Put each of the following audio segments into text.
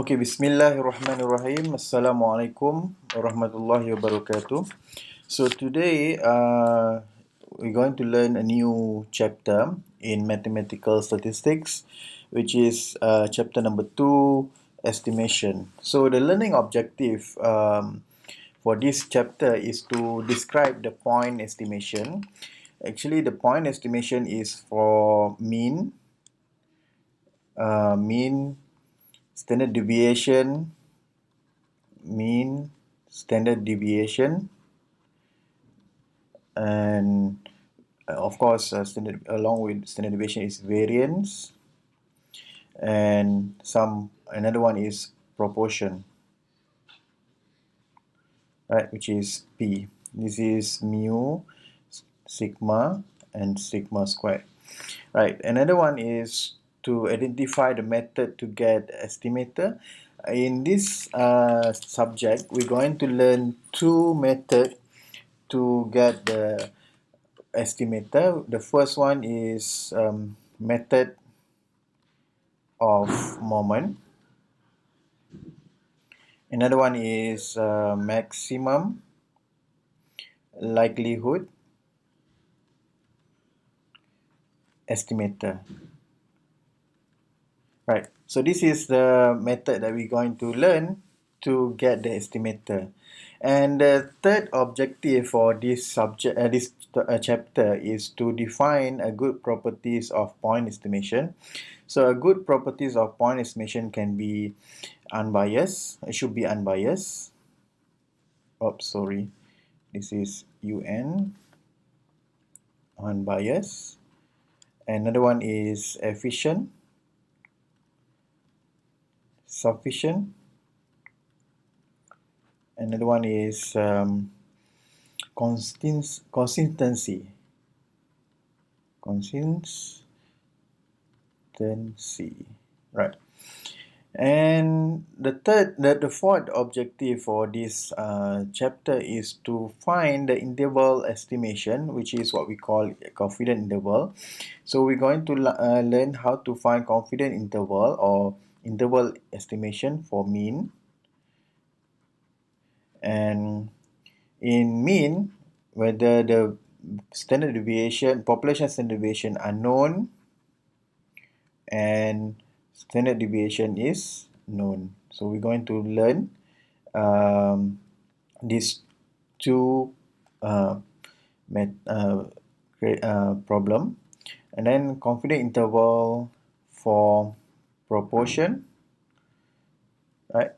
Okay, Bismillahirrahmanirrahim. Assalamualaikum warahmatullahi wabarakatuh. So today, we're going to learn a new chapter in mathematical statistics, which is chapter number 2, estimation. So the learning objective for this chapter is to describe the point estimation. Actually, the point estimation is for mean, standard deviation, mean, standard deviation, and of course, along with standard deviation is variance, and another one is proportion, right? Which is P. This is mu, sigma, and sigma squared. Right. Another one is to identify the method to get estimator. In this subject, we're going to learn two methods to get the estimator. The first one is method of moment. Another one is maximum likelihood estimator. Right. So this is the method that we're going to learn to get the estimator. And the third objective for this chapter is to define a good properties of point estimation. So a good properties of point estimation can be unbiased. It should be unbiased. Oops, sorry. This is UN, unbiased. Another one is efficient, sufficient. Another one is consistency. Right. And the fourth objective for this chapter is to find the interval estimation, which is what we call a confidence interval. So we're going to learn how to find confidence interval or interval estimation for mean. And in mean, whether the standard deviation, population standard deviation are known and standard deviation is known. So we're going to learn these two problem, and then confidence interval for proportion, right?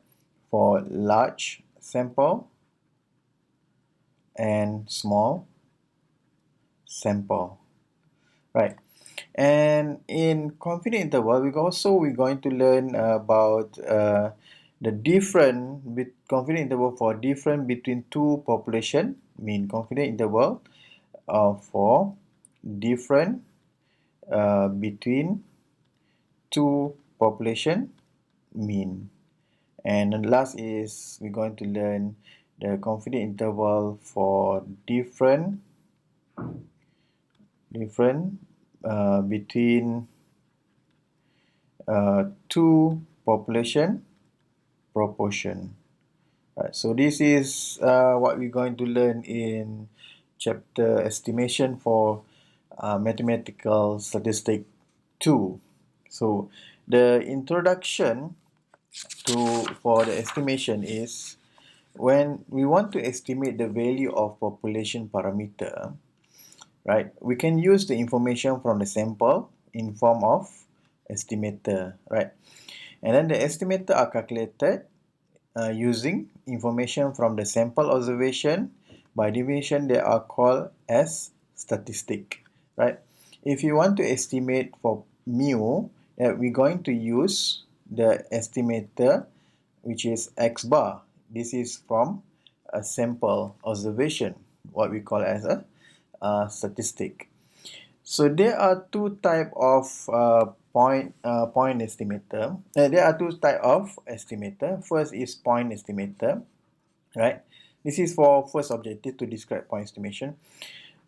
For large sample and small sample, right? And in confidence interval, we're going to learn about the different confidence interval for different between two population, mean confidence interval for different between two population mean. And the last is we're going to learn the confidence interval for different between two population proportion. Right, so this is what we're going to learn in chapter estimation for mathematical statistic 2. So the introduction for the estimation is when we want to estimate the value of population parameter, right? We can use the information from the sample in form of estimator, right? And then the estimator are calculated using information from the sample observation. By definition, they are called as statistic, right? If you want to estimate for mu, we're going to use the estimator, which is x bar. This is from a sample observation, what we call as a statistic. So there are two type of point estimator. There are two type of estimator. First is point estimator, right? This is for first objective to describe point estimation.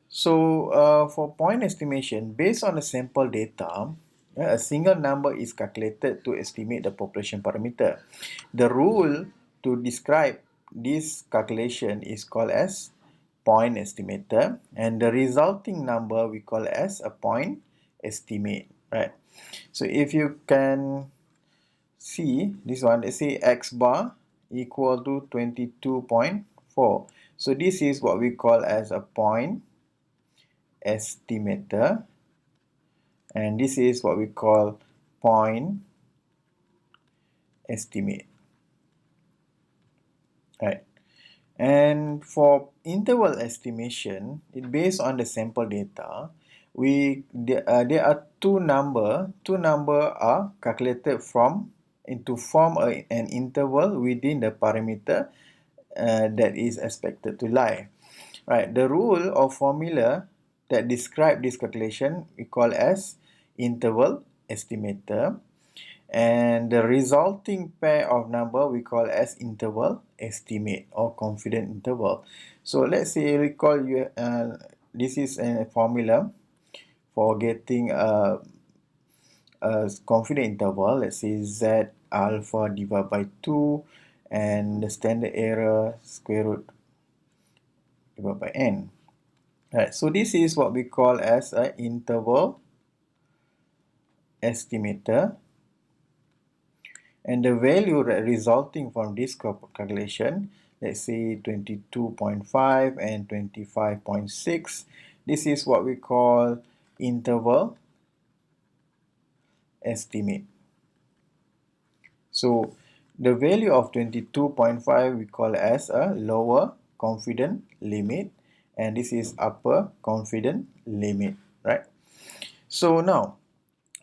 So for point estimation, based on the sample data, A single number is calculated to estimate the population parameter. The rule to describe this calculation is called as point estimator, and the resulting number we call as a point estimate, right? So if you can see this one, let's say x bar equal to 22.4. So this is what we call as a point estimator, and this is what we call point estimate, right? And for interval estimation, it based on the sample data. There are two number are calculated from to form an interval within the parameter that is expected to lie. Right. The rule or formula that describe this calculation we call as interval estimator, and the resulting pair of number we call as interval estimate or confidence interval. So let's say recall this is a formula for getting a confidence interval. Let's say z alpha divided by 2 and the standard error square root divided by n. Right, so this is what we call as an interval estimator, and the value resulting from this calculation, let's say 22.5 and 25.6, this is what we call interval estimate. So the value of 22.5 we call as a lower confidence limit, and this is upper confidence limit, right? So now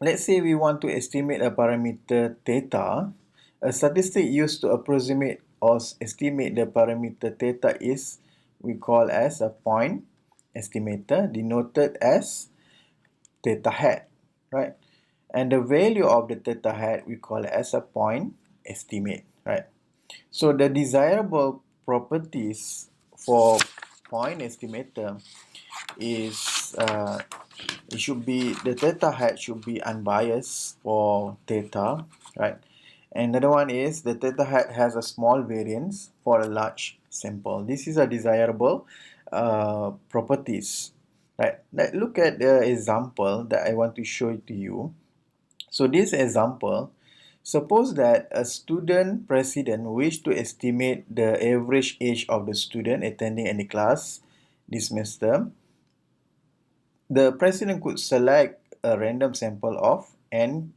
let's say we want to estimate a parameter theta. A statistic used to approximate or estimate the parameter theta is we call as a point estimator, denoted as theta hat, right? And the value of the theta hat we call as a point estimate, right? So the desirable properties for point estimator is it should be the theta hat should be unbiased for theta, right? Another one is the theta hat has a small variance for a large sample. This is a desirable properties, right? Let's look at the example that I want to show to you. So this example, suppose that a student president wish to estimate the average age of the student attending any class this semester. The president could select a random sample of n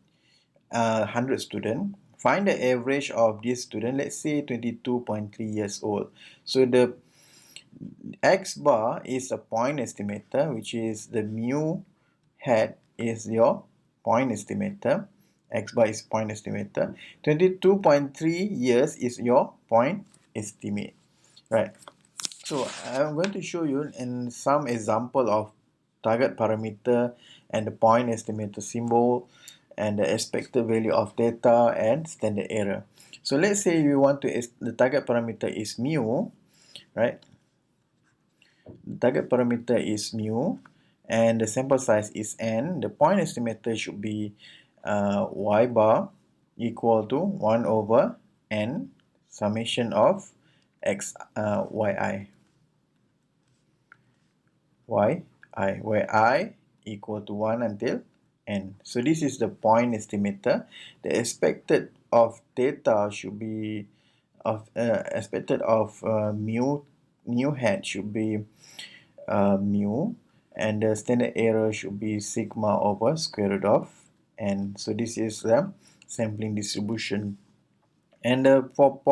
100 students. Find the average of this student, let's say 22.3 years old. So the x bar is a point estimator, which is the mu hat is your point estimator. X bar is point estimator. 22.3 years is your point estimate, right? So I'm going to show you in some example of target parameter and the point estimator symbol and the expected value of theta and standard error. So let's say you want to the target parameter is mu, right? The target parameter is mu and the sample size is n. The point estimator should be y bar equal to 1 over n summation of x yi. Where I equal to 1 until n. So this is the point estimator. The expected of theta should be expected of mu hat should be mu, and the standard error should be sigma over square root of n. So this is the sampling distribution. And for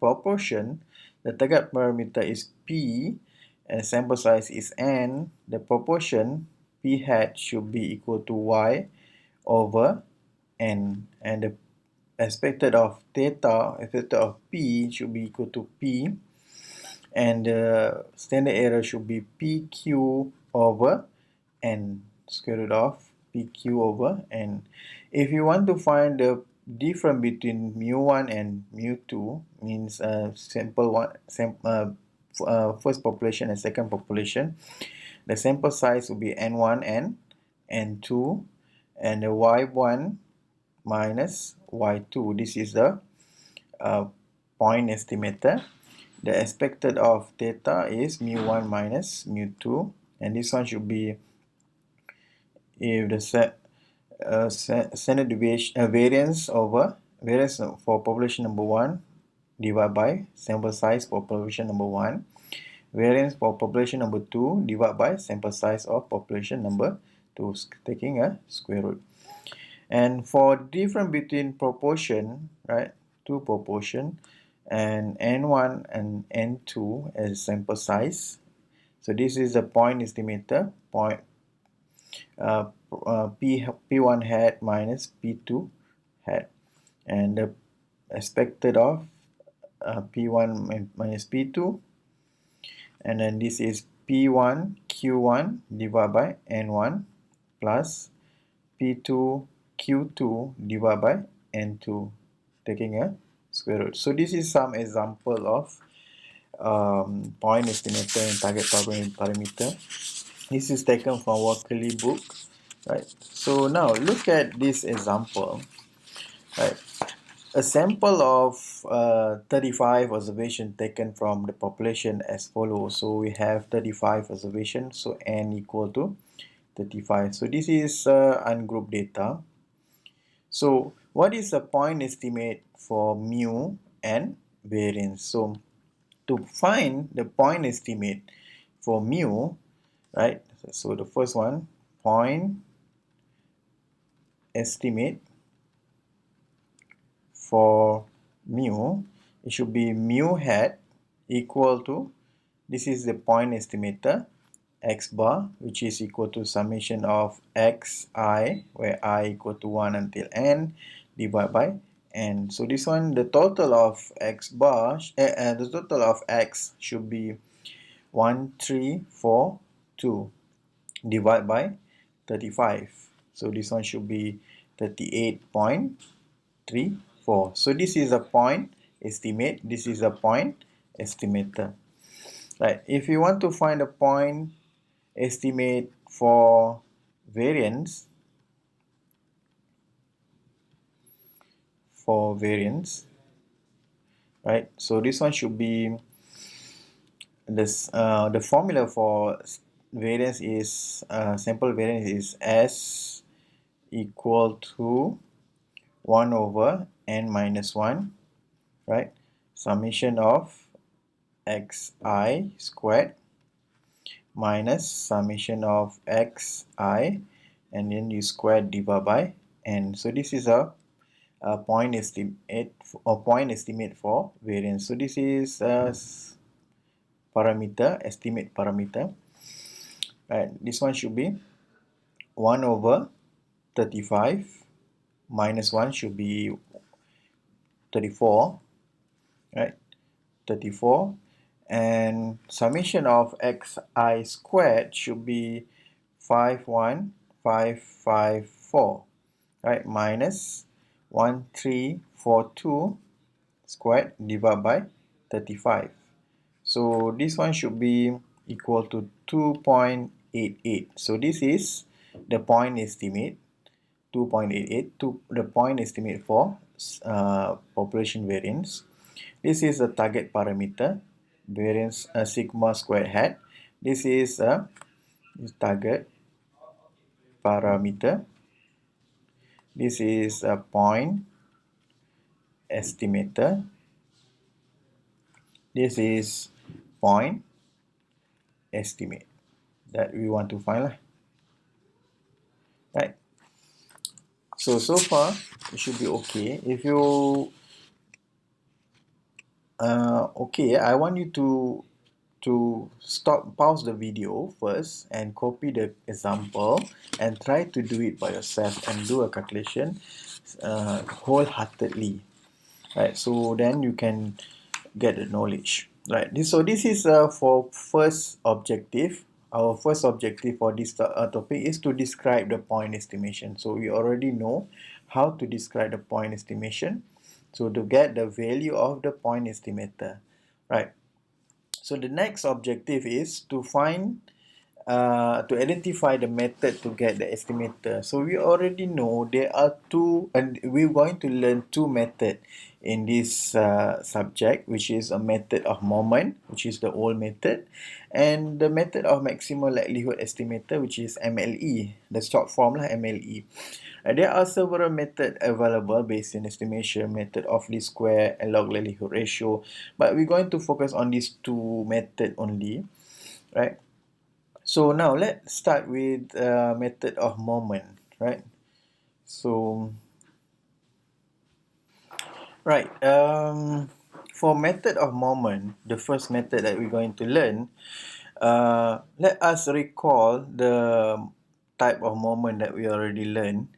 proportion, the target parameter is p and sample size is n. The proportion p hat should be equal to y over n, and the expected of p should be equal to p, and the standard error should be pq over n, square root of pq over n. If you want to find the difference between mu1 and mu2, means first population and second population, the sample size will be n1 and n2, and the y1 minus y2. This is the point estimator. The expected of theta is mu1 minus mu2, and this one should be if the standard deviation variance for population number 1 divided by sample size for population number 1, variance for population number 2 divided by sample size of population number 2, taking a square root. And for difference between proportion, right, two proportion, and n1 and n2 as sample size. So this is the point estimator, P1 hat minus P2 hat, and the expected of P1 minus P2, and then this is P1 Q1 divided by N1 plus P2 Q2 divided by N2, taking a square root. So this is some example of point estimator and target parameter. This is taken from Walkerly book, right? So now look at this example, right? A sample of 35 observations taken from the population as follows. So we have 35 observations, so n equal to 35. So this is ungrouped data. So what is the point estimate for mu and variance? So to find the point estimate for mu, right? So the first one, point estimate for mu, it should be mu hat equal to, this is the point estimator, x bar, which is equal to summation of xi, where I equal to 1 until n, divided by n. So this one, the total of x bar, the total of x should be 1342 divided by 35. So this one should be 38.34. So this is a point estimate, this is a point estimator. Right, if you want to find a point estimate for variance, right, so this one should be this, the formula for variance is sample variance is S equal to 1 over n minus 1, right, summation of xi squared minus summation of xi, and then you square divided by n. So this is a point estimate for variance. So this is parameter, estimate parameter. Right, this one should be 1 over 35 minus 1 should be 34, right, 34, and summation of xi squared should be 51554, right, minus 1342 squared divided by 35. So this one should be equal to 2.88. So this is the point estimate, 2.88, the point estimate for population variance. This is the target parameter, variance sigma squared hat. This is a target parameter. This is a point estimator. This is point estimate that we want to find, right? So far it should be okay. If you okay, I want you to pause the video first and copy the example and try to do it by yourself and do a calculation wholeheartedly, right? So then you can get the knowledge, right? So this is for first objective. Our first objective for this topic is to describe the point estimation. So we already know how to describe the point estimation. So to get the value of the point estimator, right? So the next objective is to find to identify the method to get the estimator. So we already know there are two, and we're going to learn two methods in this subject, which is a method of moment, which is the old method, and the method of maximum likelihood estimator, which is MLE, the short form lah, MLE. There are several methods available based on estimation, method of least square and log likelihood ratio, but we're going to focus on these two methods only, right? So now let's start with method of moment, right? So, right, for method of moment, the first method that we're going to learn, let us recall the type of moment that we already learned.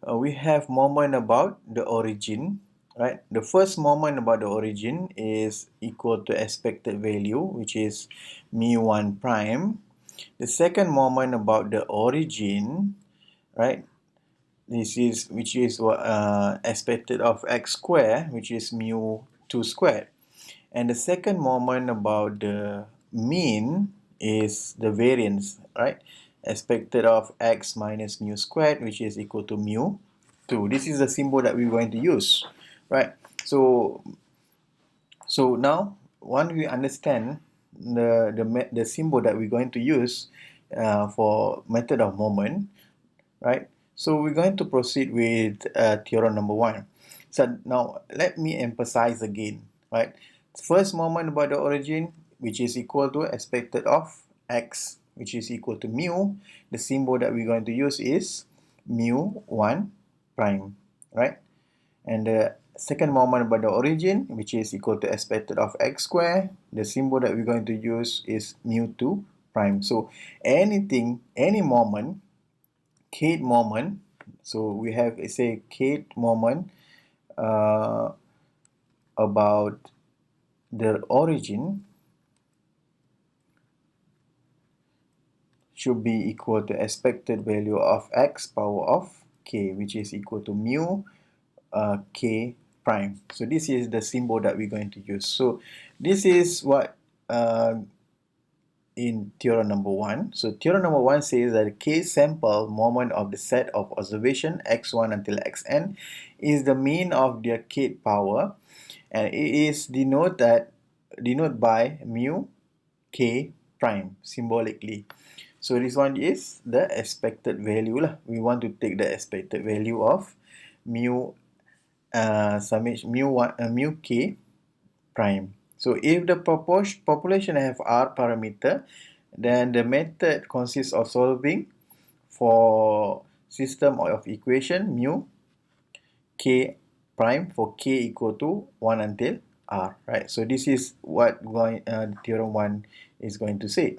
We have moment about the origin, right? The first moment about the origin is equal to expected value, which is mu1 prime. The second moment about the origin, right? This is which is expected of x squared, which is mu2 squared. And the second moment about the mean is the variance, right? Expected of x minus mu squared, which is equal to mu2. This is the symbol that we're going to use, right? So now, once we understand the symbol that we're going to use for method of moment, right? So we're going to proceed with theorem number one. So now let me emphasize again, right? First moment about the origin, which is equal to expected of x, which is equal to mu. The symbol that we're going to use is mu1 prime, right? And the second moment about the origin, which is equal to expected of x squared, the symbol that we're going to use is mu2 prime. So any moment, kth moment, so we have, say, kth moment about the origin should be equal to expected value of x power of k, which is equal to mu k prime. So this is the symbol that we're going to use. So this is what in theorem number one. So theorem number one says that the k sample moment of the set of observation x1 until xn is the mean of their kth power, and it is denoted by mu k prime symbolically. So this one is the expected value lah. We want to take the expected value of mu summation mu k prime. So if the population have R parameter, then the method consists of solving for system of equation mu k prime for k equal to 1 until R, right? So this is what theorem 1 is going to say.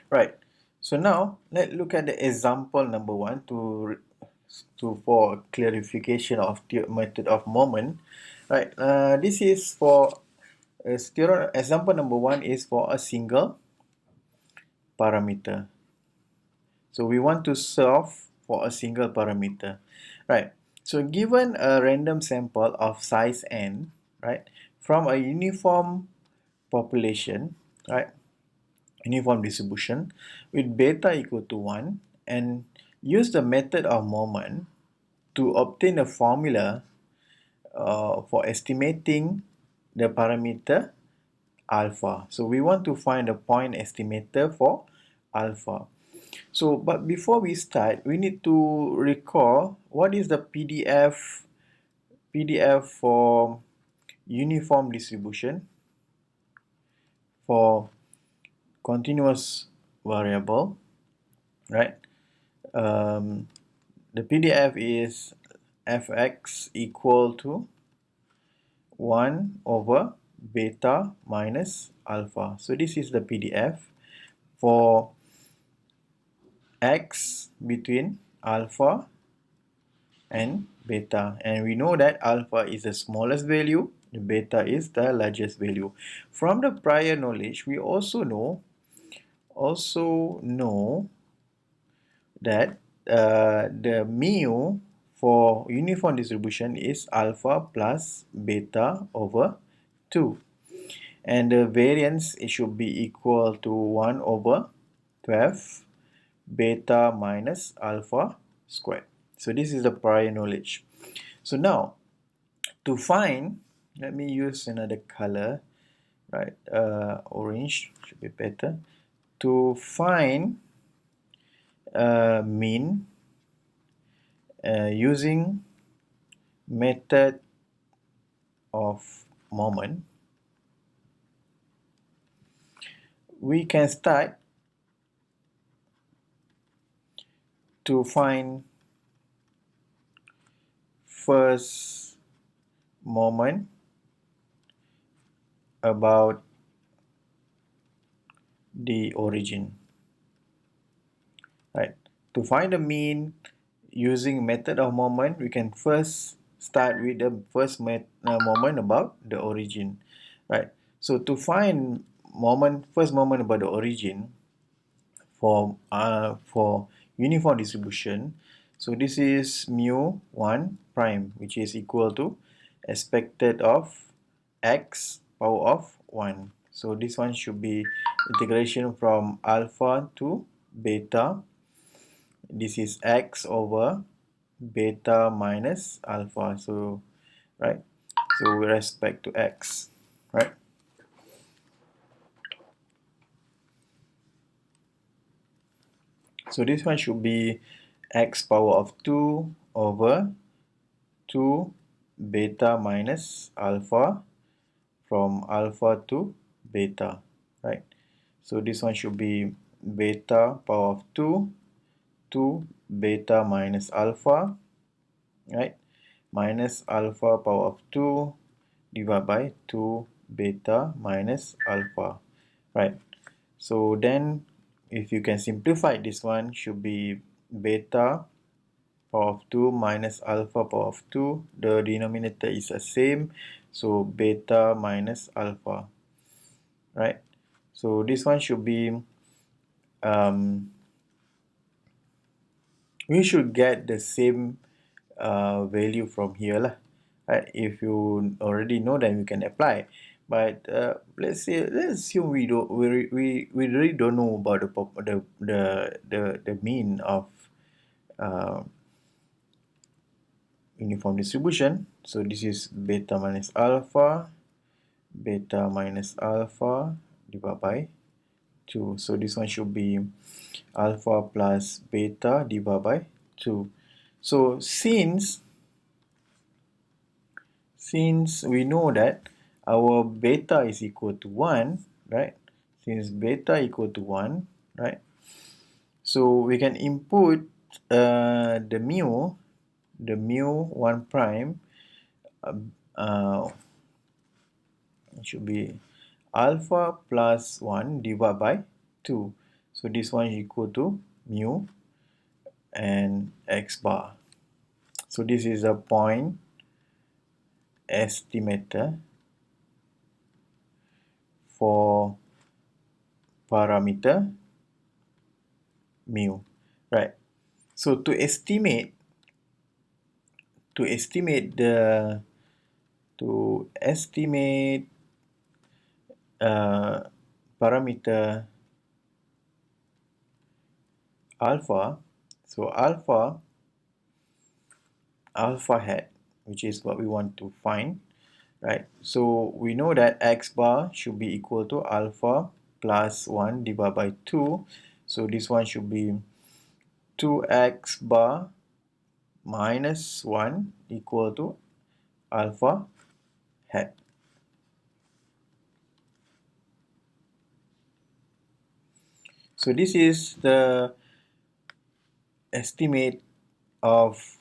Right. So now let's look at the example number 1 for clarification of the method of moment. Right. This is for theorem. Example number 1 is for a single parameter. So we want to solve for a single parameter. Right. So given a random sample of size n, right, from a uniform population, right, uniform distribution with beta equal to 1, and use the method of moment to obtain a formula for estimating the parameter alpha. So we want to find a point estimator for alpha. So, but before we start, we need to recall what is the PDF for uniform distribution for continuous variable, right? The PDF is fx equal to 1 over beta minus alpha. So this is the PDF for x between alpha and beta. And we know that alpha is the smallest value, the beta is the largest value. From the prior knowledge, we also know that the mu for uniform distribution is alpha plus beta over 2. and the variance, it should be equal to 1 over 12 beta minus alpha squared. So this is the prior knowledge. So now, to find, let me use another color, right? Orange should be better. To find mean using method of moment, we can start to find first moment about the origin, right? To find the mean using method of moment, we can first start with the first moment about the origin, right? So to find first moment about the origin for uniform distribution, so this is mu 1 prime, which is equal to expected of x power of 1. So this one should be integration from alpha to beta. This is x over beta minus alpha. So, right? So with respect to x, right? So this one should be x power of 2 over 2 beta minus alpha from alpha to beta, right? So this one should be beta power of 2 beta minus alpha, right? Minus alpha power of 2 divided by 2 beta minus alpha, right? So then if you can simplify, this one should be beta power of 2 minus alpha power of 2. The denominator is the same, so beta minus alpha, right? So this one should be we should get the same value from here lah. Right? If you already know, then we can apply. But let's assume we really don't know about the mean of uniform distribution. So this is beta minus alpha divided by 2. So this one should be alpha plus beta divided by 2. So since we know that our beta is equal to 1, right? Since beta equal to 1, right? So we can input the mu 1 prime, it should be alpha plus 1 divided by 2. So this one is equal to mu and x bar. So this is a point estimator for parameter mu, right? So to estimate parameter alpha, so alpha hat, which is what we want to find, right? So we know that x bar should be equal to alpha plus 1 divided by 2. So this one should be 2x bar minus 1 equal to alpha hat. So this is the estimate of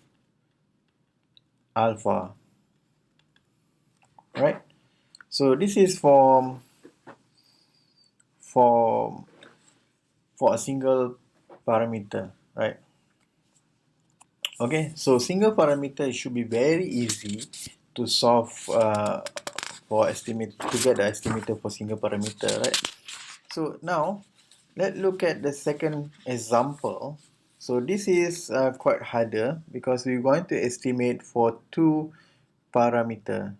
alpha, right? So this is for a single parameter, right? Okay, so single parameter, it should be very easy to solve to get the estimator for single parameter, right? So now let's look at the second example. So this is quite harder because we're going to estimate for two parameter.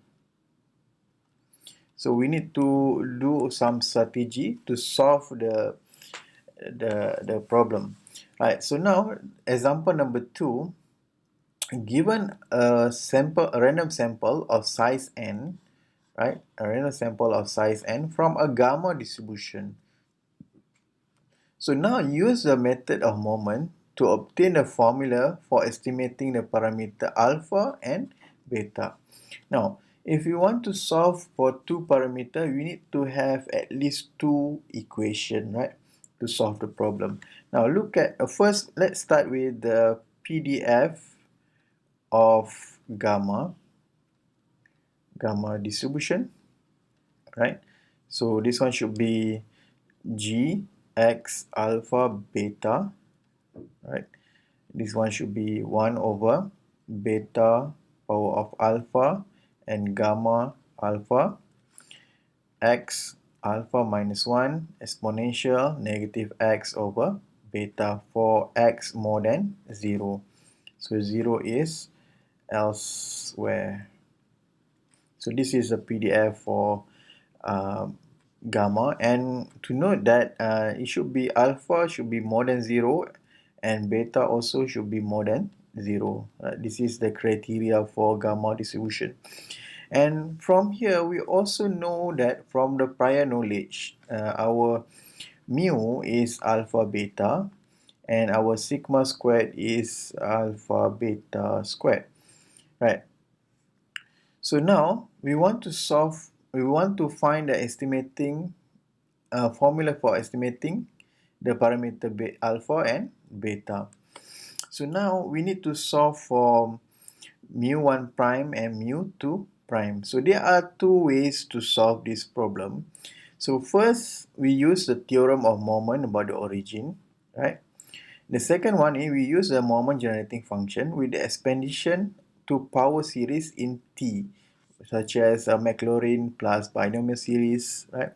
So we need to do some strategy to solve the problem. Right, so now example number 2, given a random sample of size n, right, a random sample of size n from a gamma distribution. So now use the method of moment to obtain a formula for estimating the parameter alpha and beta. Now, if you want to solve for two parameter, you need to have at least two equation, right, to solve the problem. Now look at first, let's start with the PDF of gamma distribution, right? So this one should be G x alpha beta, right? This one should be 1 over beta power of alpha and gamma alpha x alpha minus 1 exponential negative x over beta for x more than 0. So 0 is elsewhere. So this is a PDF for gamma, and to note that it should be alpha should be more than 0 and beta also should be more than 0. This is the criteria for gamma distribution. And from here we also know that from the prior knowledge, our mu is alpha beta and our sigma squared is alpha beta squared, right? So now we want to find the estimating formula for estimating the parameter alpha and beta. So now we need to solve for mu1 prime and mu2 prime. So there are two ways to solve this problem. So first, we use the theorem of moment about the origin, right? The second one is we use the moment generating function with the expansion to power series in T, such as Maclaurin plus binomial series, right?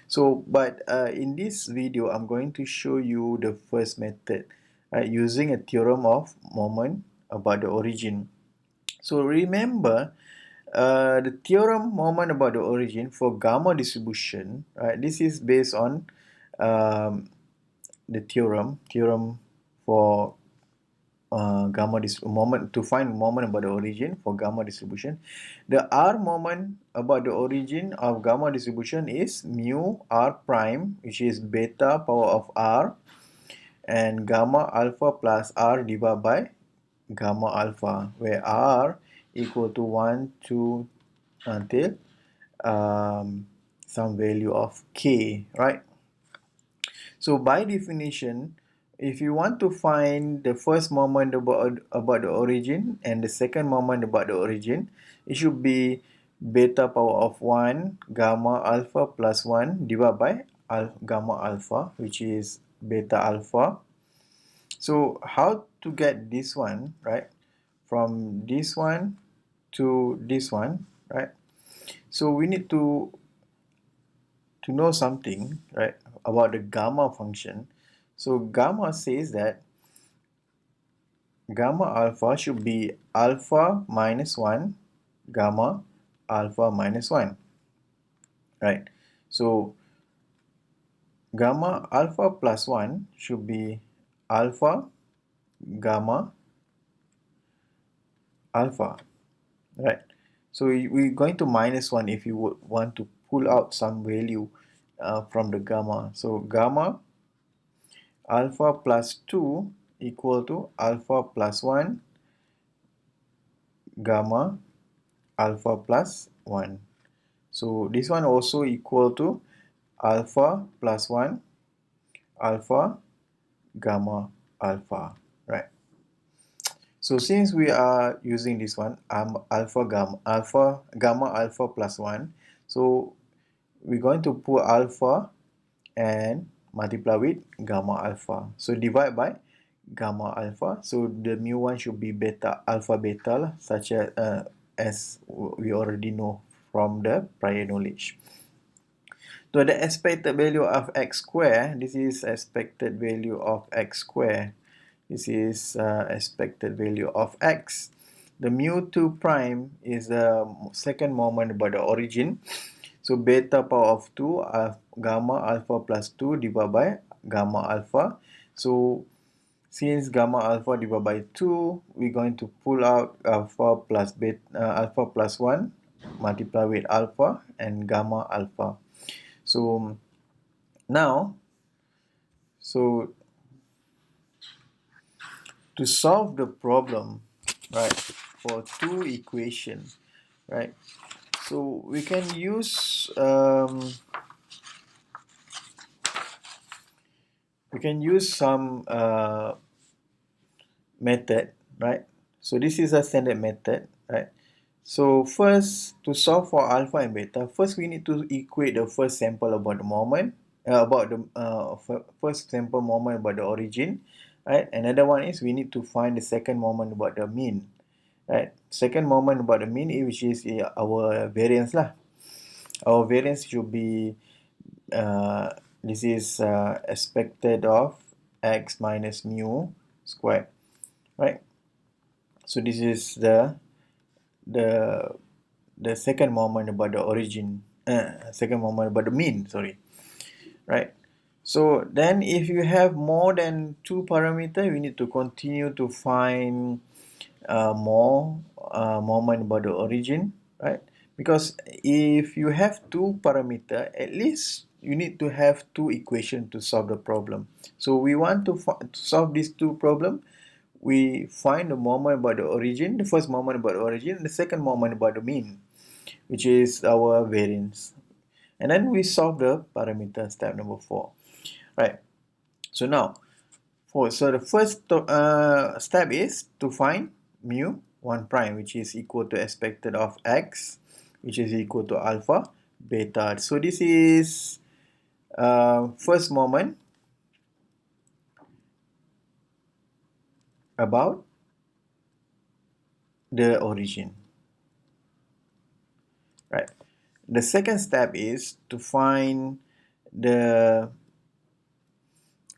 So, but in this video, I'm going to show you the first method, right, using a theorem of moment about the origin. So remember, the theorem moment about the origin for gamma distribution, right? This is based on the theorem for moment to find moment about the origin for gamma distribution. The R moment about the origin of gamma distribution is mu R prime, which is beta power of R, and gamma alpha plus R divided by gamma alpha, where R equal to 1, 2, until some value of K, right? So by definition, if you want to find the first moment about the origin and the second moment about the origin, it should be beta power of 1 gamma alpha plus 1 divided by gamma alpha, which is beta alpha. So how to get this one, right? From this one to this one, right? So we need to know something, right, about the gamma function. So gamma says that gamma alpha should be alpha minus 1 gamma alpha minus 1, right? So gamma alpha plus 1 should be alpha gamma alpha, right? So we're going to minus 1 if you would want to pull out some value from the gamma. So gamma alpha plus 2 equal to alpha plus 1 gamma alpha plus 1. So this one also equal to alpha plus 1 alpha gamma alpha, right? So since we are using this one, gamma alpha plus 1, so we're going to put alpha and multiply with gamma alpha. So divide by gamma alpha. So the mu1 should be beta alpha beta, such as we already know from the prior knowledge. So the expected value of x square, this is expected value of x square. This is expected value of x. The mu2 prime is the second moment about the origin. So beta power of 2 gamma alpha plus 2 divided by gamma alpha. So since gamma alpha divided by 2, we're going to pull out alpha plus beta, alpha plus 1 multiply with alpha and gamma alpha. So now, so to solve the problem, right, for two equations, right, so we can use some method, right? So this is a standard method, right? So first, to solve for alpha and beta, first we need to equate the first sample about the moment, first sample moment about the origin, right? Another one is we need to find the second moment about the mean, right? Second moment about the mean, which is our variance lah. Our variance should be uh, this is expected of x minus mu squared, right? So this is the the second moment about the origin, second moment about the mean, sorry, right? So then if you have more than two parameter, we need to continue to find more moment about the origin, right? Because if you have two parameter, at least you need to have two equation to solve the problem. So we want to solve these two problem. We find the moment about the origin, the first moment about the origin, the second moment about the mean, which is our variance. And then we solve the parameter, step number 4, right? So now, so the first step is to find mu 1 prime, which is equal to expected of x, which is equal to alpha beta. So this is first moment about the origin, right? The second step is to find the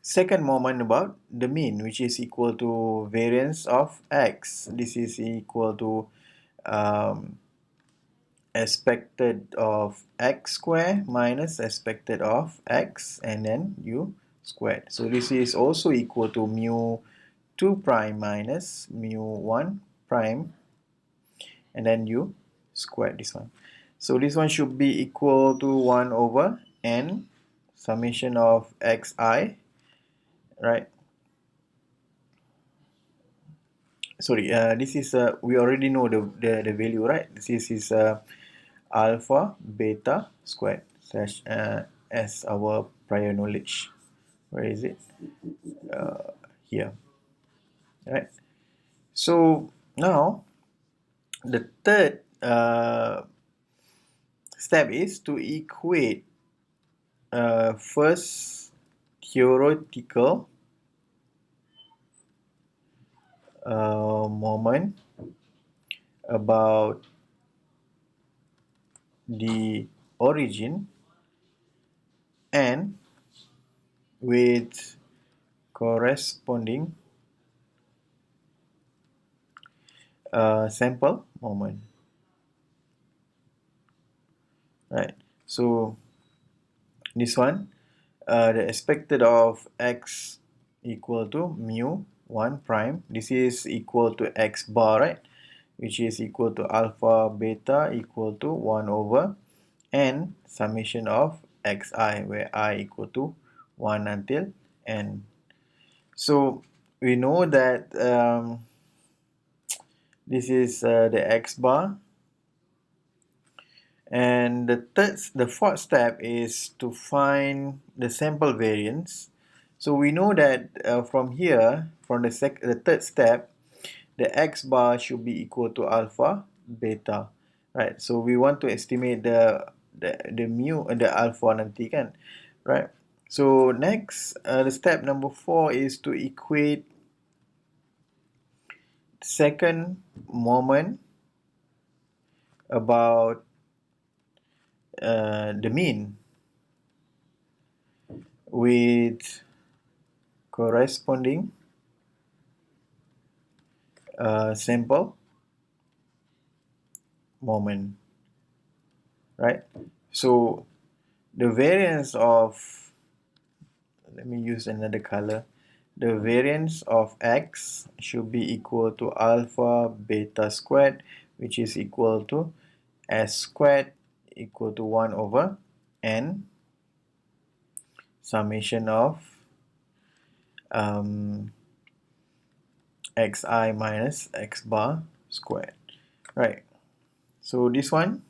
second moment about the mean, which is equal to variance of x. This is equal to um, expected of x squared minus expected of x and then u squared. So this is also equal to mu 2 prime minus mu 1 prime and then u squared, this one. So this one should be equal to 1 over n summation of xi, right? Sorry, this is we already know the value, right? This is alpha beta squared slash as our prior knowledge. Where is it? Here, right? So now the third step is to equate first theoretical moment about the origin and with corresponding sample moment, right? So this one, the expected of x equal to mu 1 prime. This is equal to x bar, right? Which is equal to alpha beta equal to 1 over n summation of xi, where I equal to 1 until n. So we know that this is the x bar. And the fourth step is to find the sample variance. So we know that from here, from the third step, the x bar should be equal to alpha beta, right? So we want to estimate the mu and the alpha nanti kan, right? So next, the step number 4 is to equate second moment about the mean with corresponding sample moment, right? So the variance of, let me use another color. The variance of x should be equal to alpha beta squared, which is equal to s squared equal to 1 over n summation of xi minus x bar squared. Right. So this one,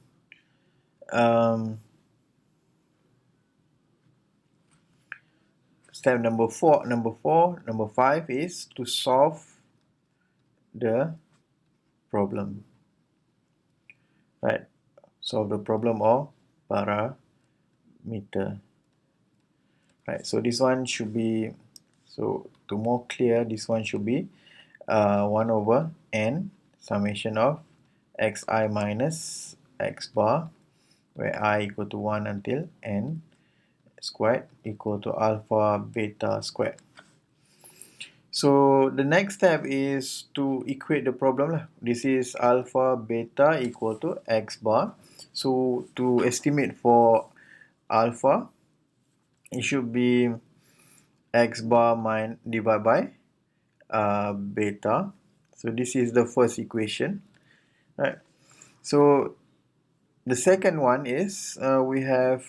step number 5 is to solve the problem. Right. Solve the problem of parameter. Right. So this one should be, so to more clear, this one should be 1 over n summation of xi minus x bar, where I equal to 1 until n squared equal to alpha beta squared. So the next step is to equate the problem. This is alpha beta equal to x bar. So to estimate for alpha, it should be x bar divided by beta. So this is the first equation. Right. So the second one is we have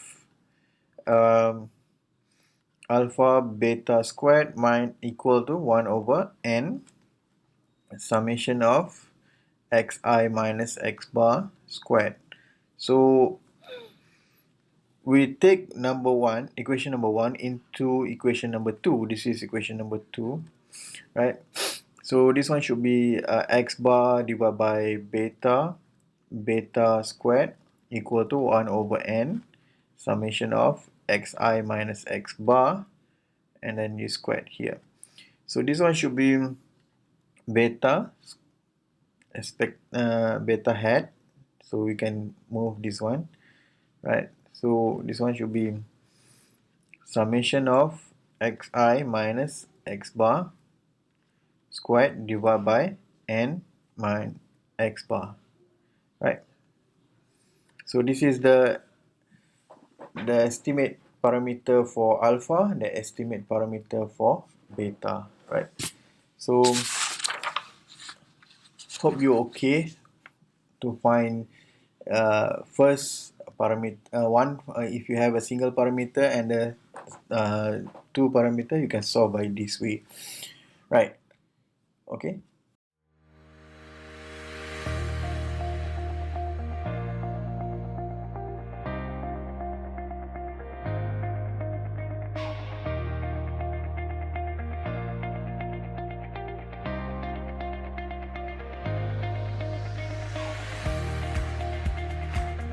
alpha beta squared equal to 1 over n summation of xi minus x bar squared. So we take equation number 1 into equation number 2. This is equation number 2, right? So this one should be x bar divided by beta squared equal to 1 over n summation of xi minus x bar, and then you squared here. So this one should be beta beta hat. So we can move this one, right? So this one should be summation of xi minus x bar squared divided by n minus x bar, right? So this is the estimate parameter for alpha, the estimate parameter for beta, right? So hope you're okay to find first parameter if you have a single parameter and a two parameter, you can solve by this way, right? Okay,